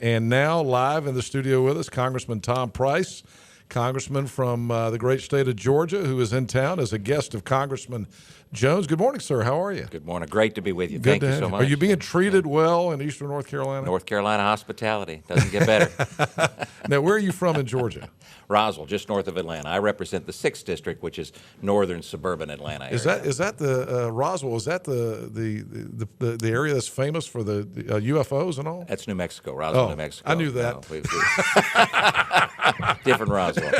And now live in the studio with us, Congressman Tom Price, Congressman from the great state of Georgia, who is in town as a guest of Congressman Jones. Good morning, sir. How are you? Good morning. Great to be with you. Good Thank you so much. Are you being treated well in eastern North Carolina? North Carolina hospitality doesn't get better. Now, where are you from in Georgia? Roswell, just north of Atlanta. I represent the 6th District, which is northern suburban Atlanta area. Is that the Roswell? Is that the area that's famous for the UFOs and all? That's New Mexico, Roswell, Oh, New Mexico. I knew that. No, different Roswell.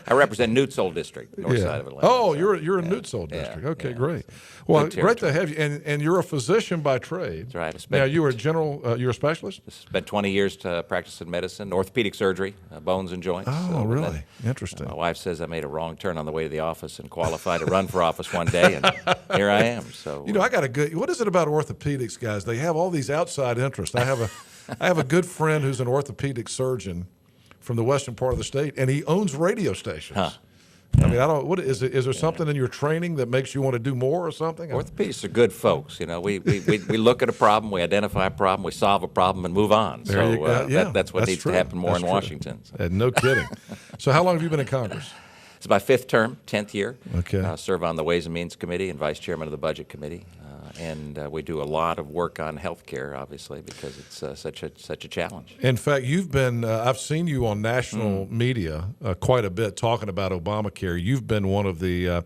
I represent Newtsold District, north side of Atlanta. Oh, you're in Newtsold District. Okay, great. Well, great to have you. And you're a physician by trade. That's right. Now, you were a general. You're a specialist. Spent 20 years to practicing medicine, orthopedic surgery, bones and joints. Oh, really? Interesting. My wife says I made a wrong turn on the way to the office and qualified to run for office one day, and here I am. So I got a good. What is it about orthopedics, guys? They have all these outside interests. I have a good friend who's an orthopedic surgeon from the western part of the state, and he owns radio stations. Huh. I mean, what is it? Is there something in your training that makes you want to do more or something? Orthopedists are good folks. You know, we look at a problem, we identify a problem, we solve a problem, and move on. That's what needs to happen more in Washington. No kidding. So how long have you been in Congress? It's my 5th term, 10th year. Okay. Serve on the Ways and Means Committee and Vice Chairman of the Budget Committee. And we do a lot of work on health care, obviously, because it's such a challenge. In fact, you've been I've seen you on national media quite a bit talking about Obamacare. You've been one of the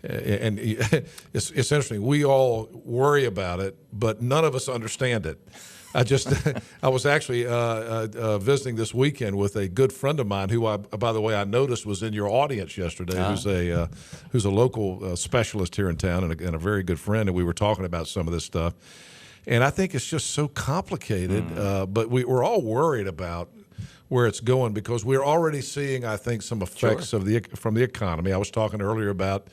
and it's interesting. We all worry about it, but none of us understand it. I was actually visiting this weekend with a good friend of mine who, by the way, I noticed was in your audience yesterday. Who's a local specialist here in town and a very good friend, and we were talking about some of this stuff. And I think it's just so complicated, but we're all worried about where it's going because we're already seeing, I think, some effects from the economy. I was talking earlier about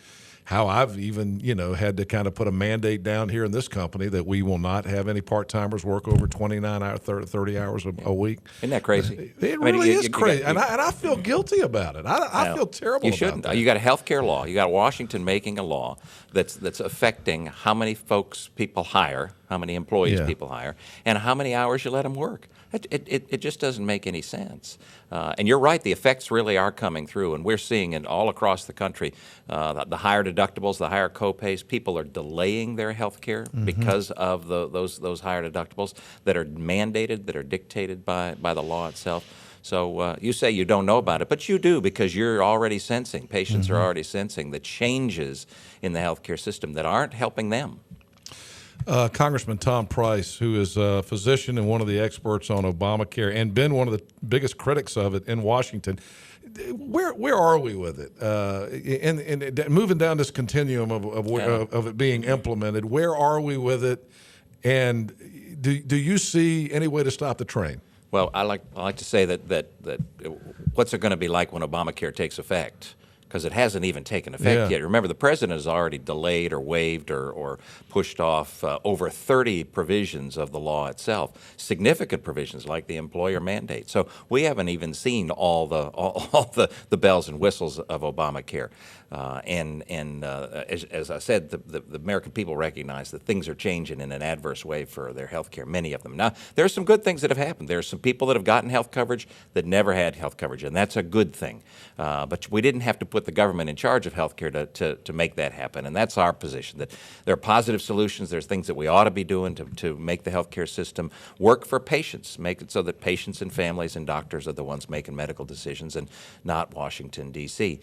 how I've even, had to kind of put a mandate down here in this company that we will not have any part-timers work over 29 hours, 30 hours a week. Isn't that crazy? It really is crazy, and I feel guilty about it. I feel terrible. You shouldn't. About that. You got a health care law. You got Washington making a law that's affecting how many folks people hire, how many employees people hire, and how many hours you let them work. It just doesn't make any sense. And you're right, the effects really are coming through, and we're seeing it all across the country. The higher deductibles, the higher co-pays, people are delaying their health care because of those higher deductibles that are mandated, that are dictated by the law itself. So you say you don't know about it, but you do because you're already sensing, patients are already sensing the changes in the healthcare system that aren't helping them. Congressman Tom Price, who is a physician and one of the experts on Obamacare and been one of the biggest critics of it in Washington, where are we with it? And moving down this continuum of it being implemented, where are we with it? And do you see any way to stop the train? Well, I like to say that what's it going to be like when Obamacare takes effect? Because it hasn't even taken effect yet. Remember, the president has already delayed or waived or pushed off over 30 provisions of the law itself, significant provisions like the employer mandate. So we haven't even seen all the bells and whistles of Obamacare. As I said, the American people recognize that things are changing in an adverse way for their health care, many of them. Now, there are some good things that have happened. There are some people that have gotten health coverage that never had health coverage, and that's a good thing. But we didn't have to put the government in charge of health care to make that happen, and that's our position, that there are positive solutions. There's things that we ought to be doing to make the health care system work for patients, make it so that patients and families and doctors are the ones making medical decisions and not Washington, D.C.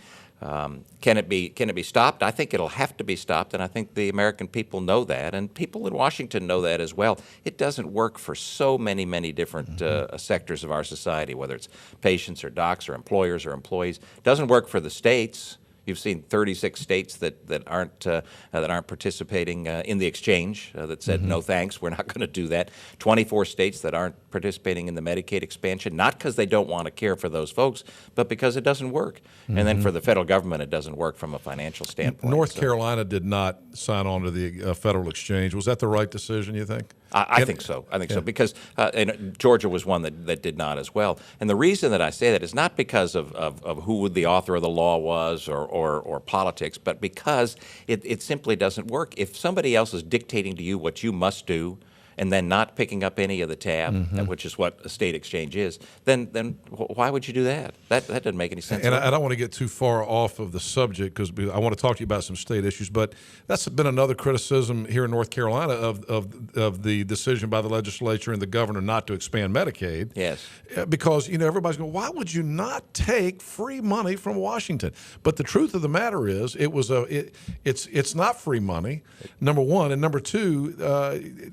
Can it be stopped? I think it'll have to be stopped, and I think the American people know that, and people in Washington know that as well. It doesn't work for so many different sectors of our society, whether it's patients or docs or employers or employees. It doesn't work for the states. You've seen 36 states that aren't participating in the exchange that said no thanks, we're not going to do that. 24 states that aren't participating in the Medicaid expansion, not because they don't want to care for those folks, but because it doesn't work. And then for the federal government, it doesn't work from a financial standpoint. North Carolina did not sign on to the federal exchange. Was that the right decision, you think? I think so. I think so because and Georgia was one that did not as well. And the reason that I say that is not because of who the author of the law was or politics, but because it simply doesn't work. If somebody else is dictating to you what you must do, and then not picking up any of the tab, which is what a state exchange is, then why would you do that? That doesn't make any sense. And I don't want to get too far off of the subject because I want to talk to you about some state issues, but that's been another criticism here in North Carolina of the decision by the legislature and the governor not to expand Medicaid. Yes. Because, everybody's going, why would you not take free money from Washington? But the truth of the matter is it's not free money, number one. And number two,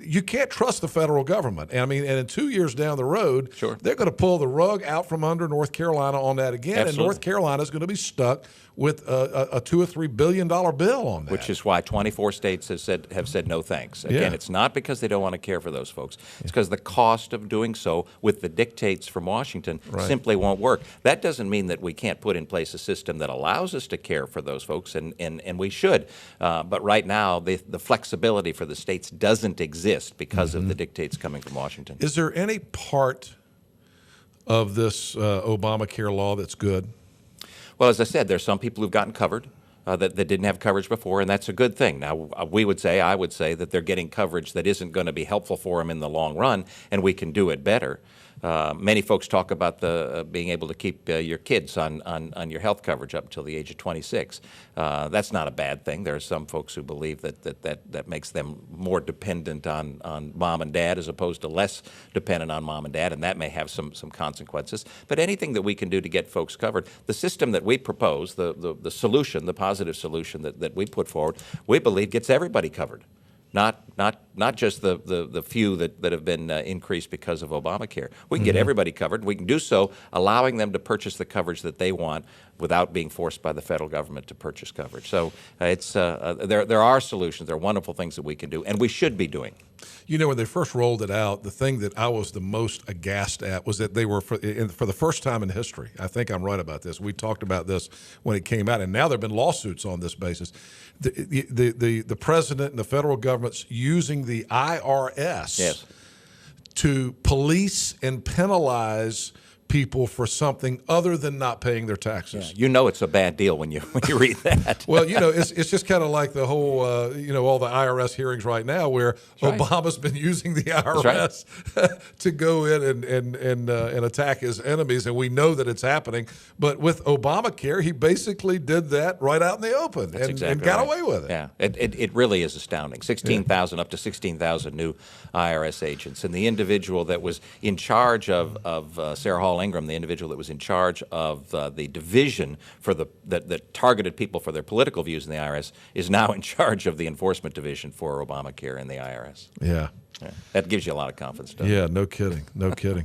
you can't trust the federal government. And in 2 years down the road, sure, they're going to pull the rug out from under North Carolina on that again. Absolutely. And North Carolina is going to be stuck with a $2 or $3 billion bill on that. Which is why 24 states have said no thanks. Again, it's not because they don't want to care for those folks. It's because the cost of doing so with the dictates from Washington simply won't work. That doesn't mean that we can't put in place a system that allows us to care for those folks, and we should. But right now, the flexibility for the states doesn't exist because of the dictates coming from Washington. Is there any part of this Obamacare law that's good? Well, as I said, there's some people who've gotten covered that didn't have coverage before, and that's a good thing. Now, I would say that they're getting coverage that isn't going to be helpful for them in the long run, and we can do it better. Many folks talk about being able to keep your kids on your health coverage up until the age of 26. That's not a bad thing. There are some folks who believe that makes them more dependent on mom and dad as opposed to less dependent on mom and dad, and that may have some consequences. But anything that we can do to get folks covered, the system that we propose, the solution, the positive solution that we put forward, we believe gets everybody covered. Not just the few that have been increased because of Obamacare. We can get everybody covered. We can do so allowing them to purchase the coverage that they want without being forced by the federal government to purchase coverage. So there are solutions. There are wonderful things that we can do, and we should be doing. When they first rolled it out, the thing that I was the most aghast at was that they were, for the first time in history, I think I'm right about this, we talked about this when it came out, and now there have been lawsuits on this basis. The president and the federal government's using the IRS to police and penalize people for something other than not paying their taxes. Yeah, it's a bad deal when you read that. Well, it's just kind of like the whole, all the IRS hearings right now where Obama's been using the IRS to go in and attack his enemies, and we know that it's happening. But with Obamacare, he basically did that right out in the open and got away with it. Yeah, it really is astounding. 16,000 up to 16,000 new IRS agents, and the individual that was in charge of Sarah Hall Ingram, the individual that was in charge of the division that targeted people for their political views in the IRS, is now in charge of the enforcement division for Obamacare in the IRS. Yeah. That gives you a lot of confidence, doesn't it? Yeah, no kidding, no kidding.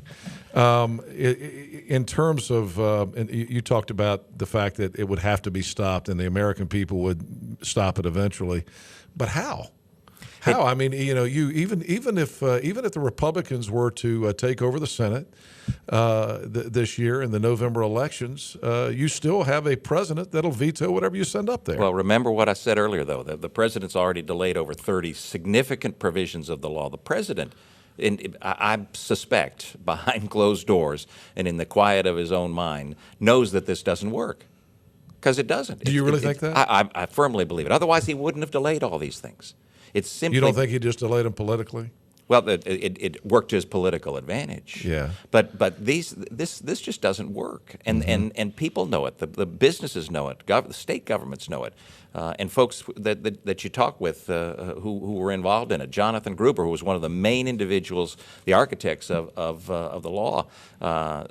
In terms of, and you talked about the fact that it would have to be stopped and the American people would stop it eventually, but how? How? Even if the Republicans were to take over the Senate this year in the November elections, you still have a president that'll veto whatever you send up there. Well, remember what I said earlier, though. The president's already delayed over 30 significant provisions of the law. The president, I suspect, behind closed doors and in the quiet of his own mind, knows that this doesn't work. Because it doesn't. Do you really think that? I firmly believe it. Otherwise, he wouldn't have delayed all these things. It's simply. You don't think he just delayed them politically? Well, it worked to his political advantage. Yeah. But this just doesn't work, and people know it. The businesses know it. The state governments know it, and folks that you talk with who were involved in it. Jonathan Gruber, who was one of the main individuals, the architects of the law,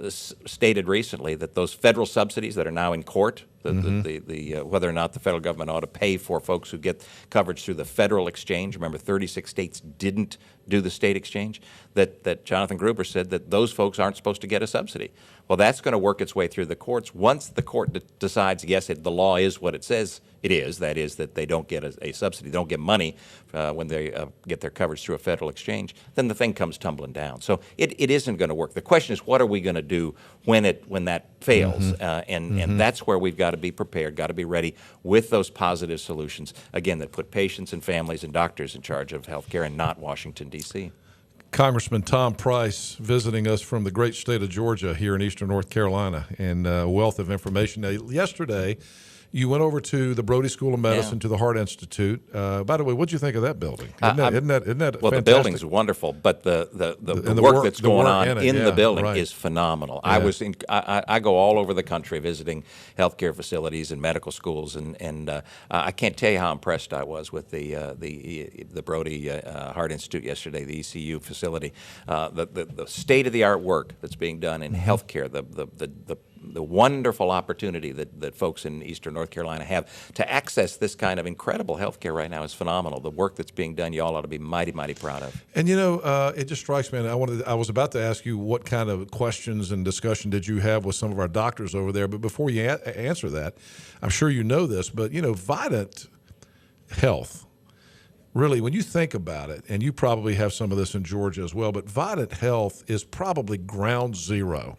stated recently that those federal subsidies that are now in court, whether or not the federal government ought to pay for folks who get coverage through the federal exchange. Remember, 36 states didn't do the state exchange. That Jonathan Gruber said that those folks aren't supposed to get a subsidy. Well, that's going to work its way through the courts. Once the court decides, yes, the law is what it says it is, that is that they don't get a subsidy, they don't get money when they get their coverage through a federal exchange, then the thing comes tumbling down. So it isn't going to work. The question is, what are we going to do when that fails? And that's where we've got to be prepared, got to be ready with those positive solutions, again, that put patients and families and doctors in charge of health care and not Washington, D.C. Congressman Tom Price visiting us from the great state of Georgia here in eastern North Carolina, and a wealth of information. Now, yesterday, You went over to the Brody School of Medicine, to the Heart Institute. By the way, what did you think of that building? Isn't that well, fantastic? the building's wonderful, but the work that's going on in the building is phenomenal. Yeah. I go all over the country visiting healthcare facilities and medical schools, and I can't tell you how impressed I was with the Brody Heart Institute yesterday, the ECU facility, the state-of-the-art work that's being done in healthcare, the wonderful opportunity that folks in Eastern North Carolina have to access this kind of incredible health care right now is phenomenal. The work that's being done, you all ought to be mighty, mighty proud of. And it just strikes me, and I was about to ask you what kind of questions and discussion did you have with some of our doctors over there, but before you answer that, I'm sure you know this, but Vidant Health, really, when you think about it, and you probably have some of this in Georgia as well, but Vidant Health is probably ground zero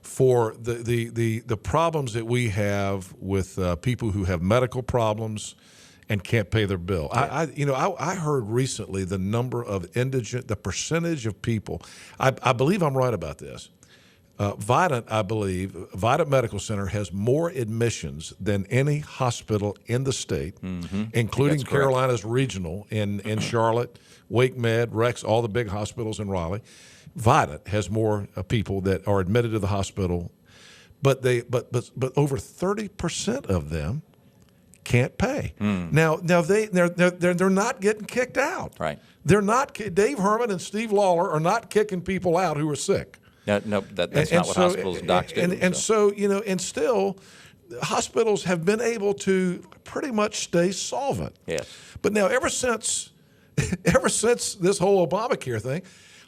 for the problems that we have with people who have medical problems and can't pay their bill. I heard recently the number of the percentage of people. I believe I'm right about this. Vidant Medical Center has more admissions than any hospital in the state, including Carolinas Regional in Charlotte, Wake Med, Rex, all the big hospitals in Raleigh. Vidant has more people that are admitted to the hospital, but over 30% of them can't pay. Now they're not getting kicked out. Right. They're not. Dave Herman and Steve Lawler are not kicking people out who are sick. No, that's not what hospitals and docs do. And still, hospitals have been able to pretty much stay solvent. Yes. But now, ever since this whole Obamacare thing,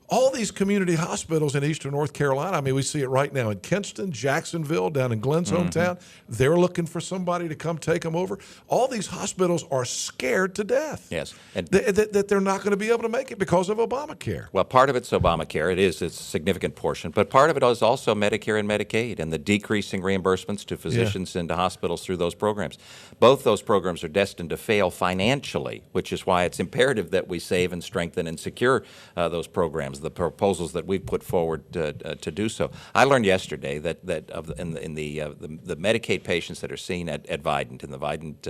all these community hospitals in Eastern North Carolina, I mean, we see it right now in Kinston, Jacksonville, down in Glenn's hometown. They're looking for somebody to come take them over. All these hospitals are scared to death. Yes. And that they're not going to be able to make it because of Obamacare. Well, part of it's Obamacare. It's a significant portion. But part of it is also Medicare and Medicaid and the decreasing reimbursements to physicians and to hospitals through those programs. Both those programs are destined to fail financially, which is why it's imperative that we save and strengthen and secure those programs, the proposals that we've put forward to do so. I learned yesterday that in the Medicaid patients that are seen at Vidant, in the Vidant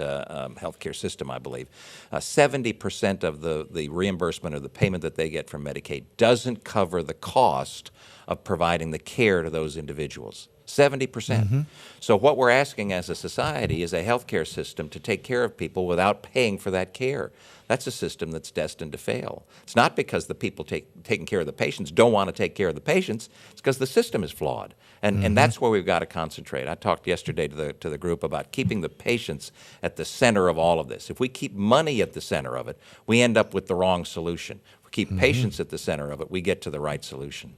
healthcare system, I believe, 70% of the reimbursement or the payment that they get from Medicaid doesn't cover the cost of providing the care to those individuals. 70%. So what we're asking as a society is a healthcare system to take care of people without paying for that care. That's a system that's destined to fail. It's not because the people taking care of the patients don't want to take care of the patients. It's because the system is flawed. And that's where we've got to concentrate. I talked yesterday to the group about keeping the patients at the center of all of this. If we keep money at the center of it, we end up with the wrong solution. If we keep patients at the center of it, we get to the right solution.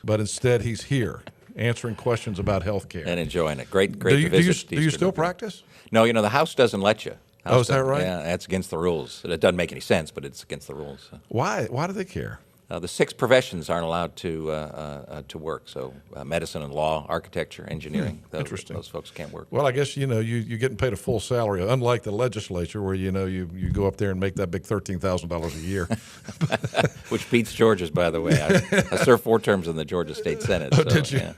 But instead, he's here answering questions about health care. And enjoying it. Great to visit. Do you still practice? No, the House doesn't let you. Is that right? Yeah, that's against the rules. It doesn't make any sense, but it's against the rules. Why do they care? The 6 professions aren't allowed to work. So medicine and law, architecture, engineering. Interesting. Those folks can't work. Well, I guess you're getting paid a full salary, unlike the legislature where you go up there and make that big $13,000 a year. Which beats Georgia's, by the way. I served 4 terms in the Georgia State Senate. Oh, did you? Yeah.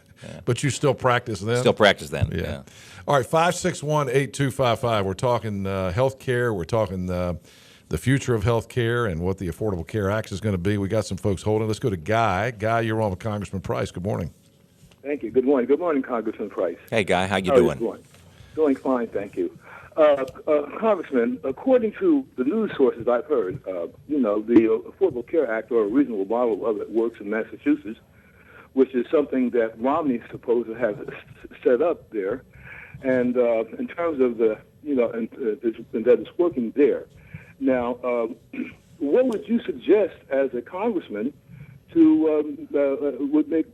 But you still practice then? Still practice then. Yeah. All right, 561-8255. We're talking health care. We're talking the future of health care and what the Affordable Care Act is going to be. We got some folks holding. Let's go to Guy. Guy, you're on with Congressman Price. Good morning. Thank you. Good morning. Good morning, Congressman Price. Hey, Guy. How you doing? doing? Doing fine, thank you. Congressman, according to the news sources I've heard, the Affordable Care Act, or a reasonable model of it, works in Massachusetts, which is something that Romney's supposed to have set up there. And in terms of and that it's working there. Now, what would you suggest as a congressman to would make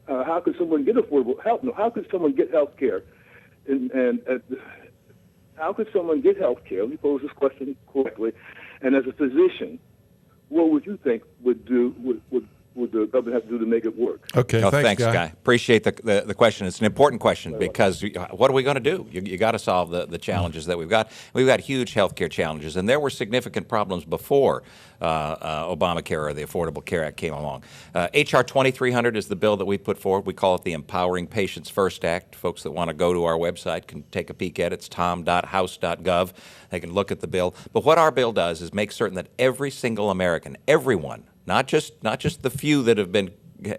how could someone get affordable health? No, how could someone get health care? And how could someone get health care? Let me pose this question correctly. And as a physician, what would you think would would the government have to do to make it work? Okay, Thanks, Guy. Appreciate the question. It's an important question because what are we going to do? You got to solve the challenges that we've got. We've got huge healthcare challenges, and there were significant problems before Obamacare or the Affordable Care Act came along. H.R. 2300 is the bill that we put forward. We call it the Empowering Patients First Act. Folks that want to go to our website can take a peek at it. It's tom.house.gov. They can look at the bill. But what our bill does is make certain that every single American, everyone, not just the few that have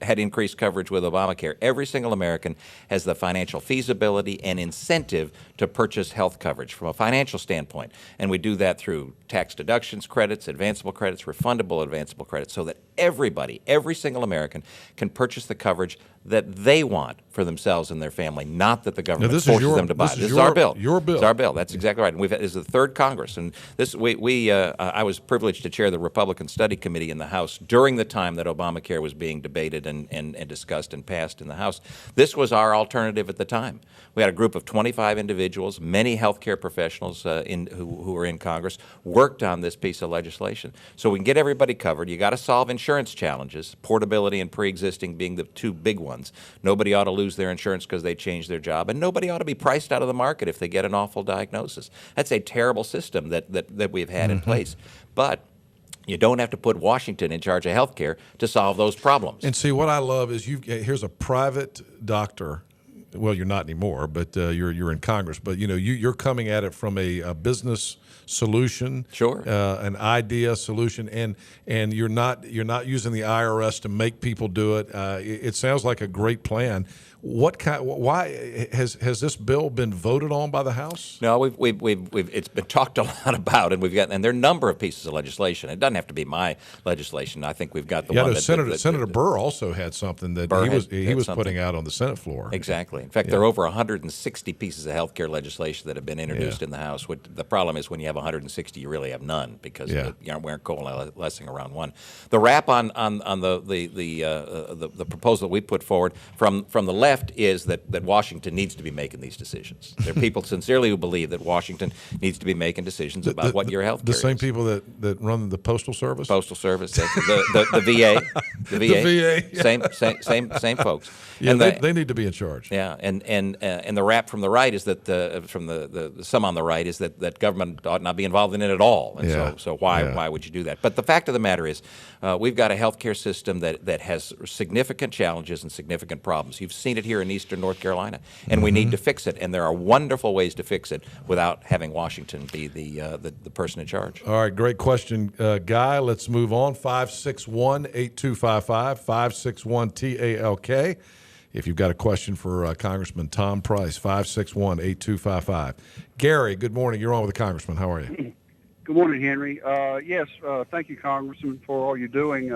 had increased coverage with Obamacare, every single American has the financial feasibility and incentive to purchase health coverage from a financial standpoint. And we do that through tax deductions credits, advanceable credits, refundable advanceable credits, so that everybody, every single American, can purchase the coverage that they want for themselves and their family, not that the government forces them to buy. This is our bill. Your bill. It's our bill. That's exactly right. And this is the third Congress. And this, I was privileged to chair the Republican Study Committee in the House during the time that Obamacare was being debated and discussed and passed in the House. This was our alternative at the time. We had a group of 25 individuals, many healthcare professionals who were in Congress, worked on this piece of legislation. So we can get everybody covered. You got to solve insurance challenges, portability and pre-existing being the two big ones. Nobody ought to lose their insurance because they changed their job, and nobody ought to be priced out of the market if they get an awful diagnosis. That's a terrible system that we've had in place. But you don't have to put Washington in charge of health care to solve those problems. And see, what I love is here's a private doctor. Well, you're not anymore, but you're in Congress. But you're coming at it from a business solution, sure, an idea solution, and you're not using the IRS to make people do it. It sounds like a great plan. Why has this bill been voted on by the House? No, it's been talked a lot about, and there are a number of pieces of legislation. It doesn't have to be my legislation. I think we've got the one. Senator Burr also had something that he was putting out on the Senate floor. Exactly. In fact, there are over 160 pieces of health care legislation that have been introduced in the House. The problem is when you have 160, you really have none because we aren't coalescing around one. The wrap on the proposal that we put forward from the left is that Washington needs to be making these decisions. There are people sincerely who believe that Washington needs to be making decisions about what your health care is. The same people that run the Postal Service? Postal Service, the VA. The VA. Same folks. Yeah, and they need to be in charge. Yeah, and the rap from the right is that from the some on the right is that government ought not be involved in it at all. And so why would you do that? But the fact of the matter is, we've got a healthcare system that has significant challenges and significant problems. You've seen it here in eastern North Carolina, and we need to fix it. And there are wonderful ways to fix it without having Washington be the person in charge. All right, great question, Guy. Let's move on. 561-8255, 561-TALK. If you've got a question for Congressman Tom Price, 561-8255. Gary, good morning. You're on with the Congressman. How are you? Good morning, Henry. Yes, thank you, Congressman, for all you're doing.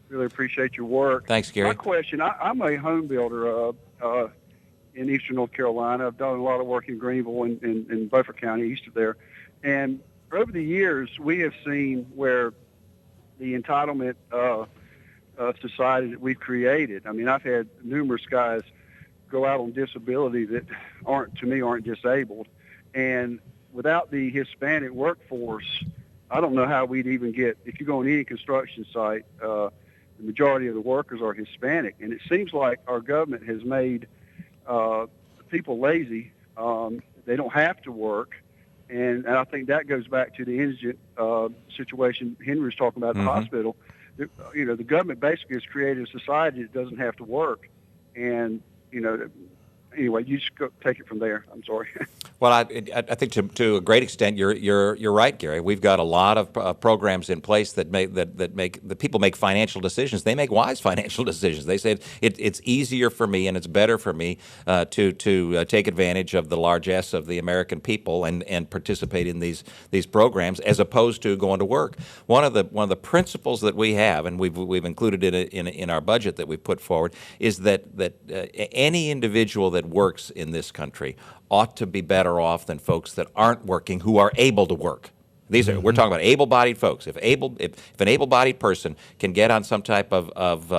Really appreciate your work. Thanks, Gary. My question, I'm a home builder in eastern North Carolina. I've done a lot of work in Greenville and in Beaufort County, east of there. And over the years, we have seen where the entitlement society that we've created. I mean, I've had numerous guys go out on disability that aren't disabled. And without the Hispanic workforce, I don't know how we'd even get, if you go on any construction site, the majority of the workers are Hispanic. And it seems like our government has made people lazy. They don't have to work. And I think that goes back to the indigent situation Henry was talking about at the hospital. The government basically has created a society that doesn't have to work. And, anyway, you just go take it from there. I'm sorry. Well, I think to a great extent you're right, Gary. We've got a lot of programs in place that make the people make financial decisions. They make wise financial decisions. They say it's easier for me and it's better for me to take advantage of the largesse of the American people and participate in these programs as opposed to going to work. One of the principles that we have, and we've included it in our budget that we put forward, is that any individual that works in this country ought to be better off than folks that aren't working who are able to work. These are, we're talking about able-bodied folks. If an able-bodied person can get on some type of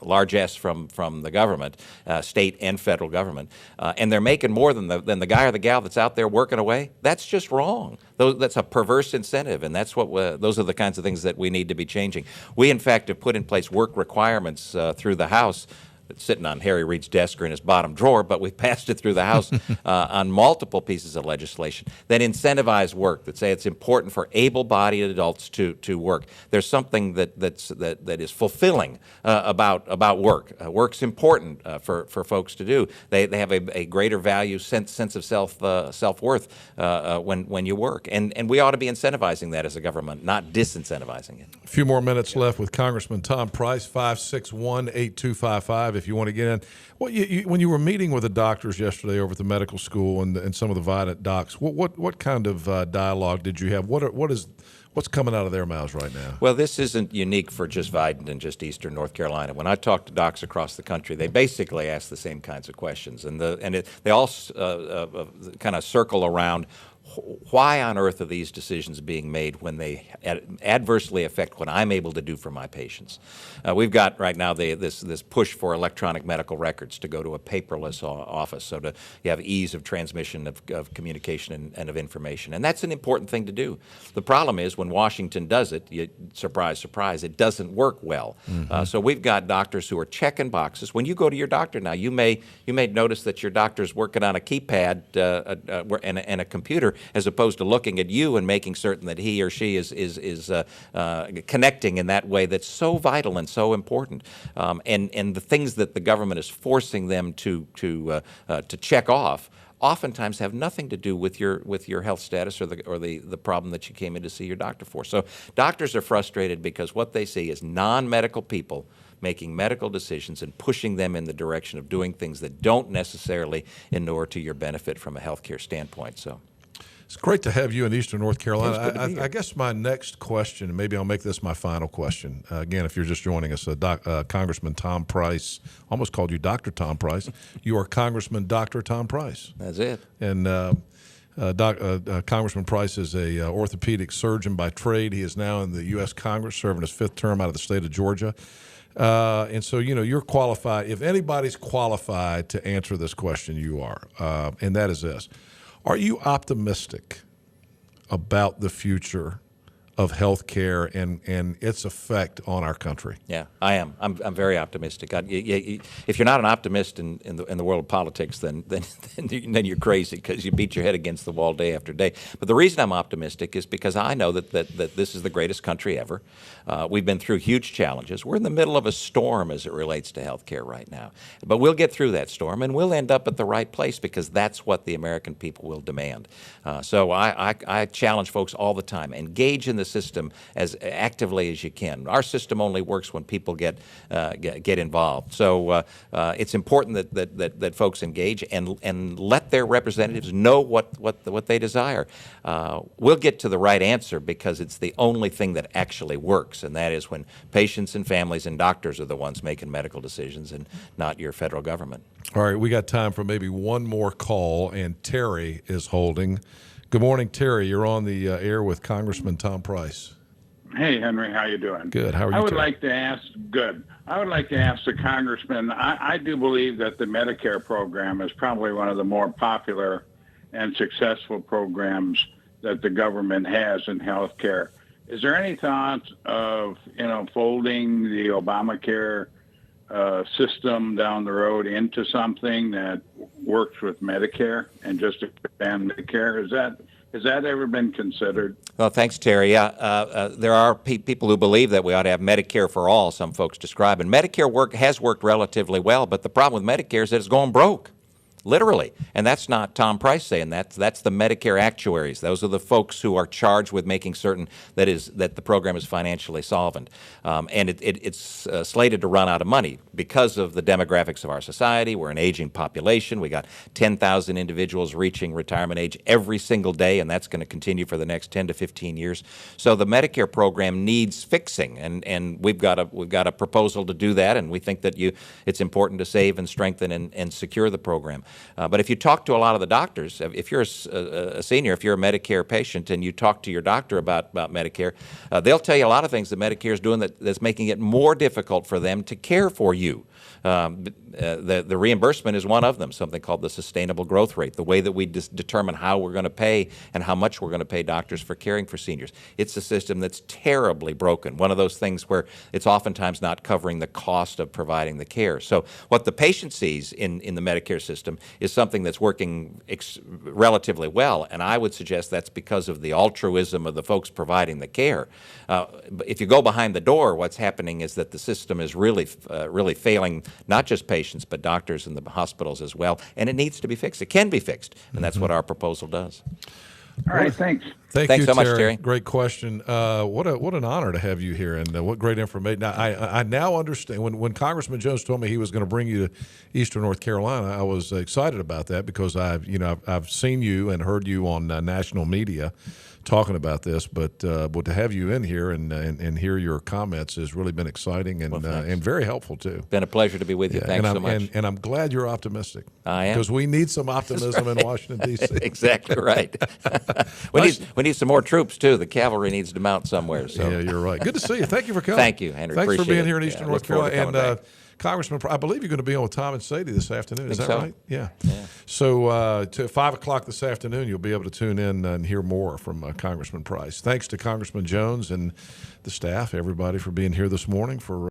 largesse from the government, state and federal government, and they're making more than the guy or the gal that's out there working away, that's just wrong. That's a perverse incentive, and those are the kinds of things that we need to be changing. We, in fact, have put in place work requirements through the House. It's sitting on Harry Reid's desk or in his bottom drawer, but we passed it through the House on multiple pieces of legislation that incentivize work, that say it's important for able-bodied adults to work. There's something that is fulfilling about work. Work's important for folks to do. They have a greater value, sense of self-worth when you work, and we ought to be incentivizing that as a government, not disincentivizing it. A few more minutes left with Congressman Tom Price, 561-8255. If you want to get in, well, when you were meeting with the doctors yesterday over at the medical school and some of the Vidant docs, what kind of dialogue did you have? What's coming out of their mouths right now? Well, this isn't unique for just Vidant and just Eastern North Carolina. When I talk to docs across the country, they basically ask the same kinds of questions, and they all kind of circle around. Why on earth are these decisions being made when they adversely affect what I'm able to do for my patients? We've got right now this push for electronic medical records to go to a paperless office, so you have ease of transmission of communication and of information. And that's an important thing to do. The problem is when Washington does it, surprise, surprise, it doesn't work well. Mm-hmm. So we've got doctors who are checking boxes. When you go to your doctor now, you may notice that your doctor's working on a keypad and a computer, as opposed to looking at you and making certain that he or she is connecting in that way that's so vital and so important. And the things that the government is forcing them to check off oftentimes have nothing to do with your health status or the problem that you came in to see your doctor for. So doctors are frustrated because what they see is non-medical people making medical decisions and pushing them in the direction of doing things that don't necessarily inure to your benefit from a healthcare standpoint. So. It's great to have you in Eastern North Carolina. I guess my next question, and maybe I'll make this my final question. Again, if you're just joining us, Congressman Tom Price, almost called you Dr. Tom Price. You are Congressman Dr. Tom Price. That's it. And Congressman Price is a orthopedic surgeon by trade. He is now in the U.S. Congress, serving his 5th term out of the state of Georgia. And so, you're qualified. If anybody's qualified to answer this question, you are. And that is this. Are you optimistic about the future of healthcare and its effect on our country? Yeah, I am. I'm very optimistic. If you're not an optimist in the world of politics, then you're crazy, because you beat your head against the wall day after day. But the reason I'm optimistic is because I know that this is the greatest country ever. We've been through huge challenges. We're in the middle of a storm as it relates to healthcare right now. But we'll get through that storm, and we'll end up at the right place, because that's what the American people will demand. So I challenge folks all the time: engage in the system as actively as you can. Our system only works when people get involved. So it's important that folks engage and let their representatives know what they desire. We'll get to the right answer, because it's the only thing that actually works, and that is when patients and families and doctors are the ones making medical decisions, and not your federal government. All right, we got time for maybe one more call, and Terry is holding. Good morning, Terry. You're on the air with Congressman Tom Price. Hey, Henry, how you doing? Good. How are you? I would like to ask the congressman. I do believe that the Medicare program is probably one of the more popular and successful programs that the government has in healthcare. Is there any thought of folding the Obamacare system down the road into something that works with Medicare and just expand Medicare? Has that ever been considered? Well, thanks, Terry. There are people who believe that we ought to have Medicare for all, some folks describe. And Medicare has worked relatively well, but the problem with Medicare is that it's going broke. Literally. And that's not Tom Price saying that. That's the Medicare actuaries. Those are the folks who are charged with making certain that the program is financially solvent. And it's slated to run out of money because of the demographics of our society. We're an aging population. We got 10,000 individuals reaching retirement age every single day, and that's going to continue for the next 10 to 15 years. So the Medicare program needs fixing, and we've got a proposal to do that, and we think that it's important to save and strengthen and secure the program. But if you talk to a lot of the doctors, if you're a senior, if you're a Medicare patient and you talk to your doctor about Medicare, they'll tell you a lot of things that Medicare is doing that's making it more difficult for them to care for you. The reimbursement is one of them, something called the sustainable growth rate, the way that we determine how we're going to pay and how much we're going to pay doctors for caring for seniors. It's a system that's terribly broken, one of those things where it's oftentimes not covering the cost of providing the care. So what the patient sees in the Medicare system is something that's working relatively well, and I would suggest that's because of the altruism of the folks providing the care. If you go behind the door, what's happening is that the system is really failing not just patients, but doctors and the hospitals as well, and it needs to be fixed. It can be fixed, and that's what our proposal does. All right, thanks. Thanks you so much, Terry. Great question. What an honor to have you here, and what great information. Now, I now understand. When Congressman Jones told me he was going to bring you to Eastern North Carolina, I was excited about that because I've seen you and heard you on national media talking about this, but to have you in here and hear your comments has really been exciting and very helpful too. Been a pleasure to be with you. Yeah, Thanks so much. And I'm glad you're optimistic. I am, because we need some optimism in Washington D.C. Exactly right. we need some more troops too. The cavalry needs to mount somewhere. So. Yeah, you're right. Good to see you. Thank you for coming. Thank you, Henry. Thanks for Appreciate being here in it. Eastern Yeah, North Carolina. And Congressman, I believe you're going to be on with Tom and Sadie this afternoon. Is that so. right? Yeah. So to 5 o'clock this afternoon, you'll be able to tune in and hear more from Congressman Price. Thanks to Congressman Jones and the staff, everybody, for being here this morning for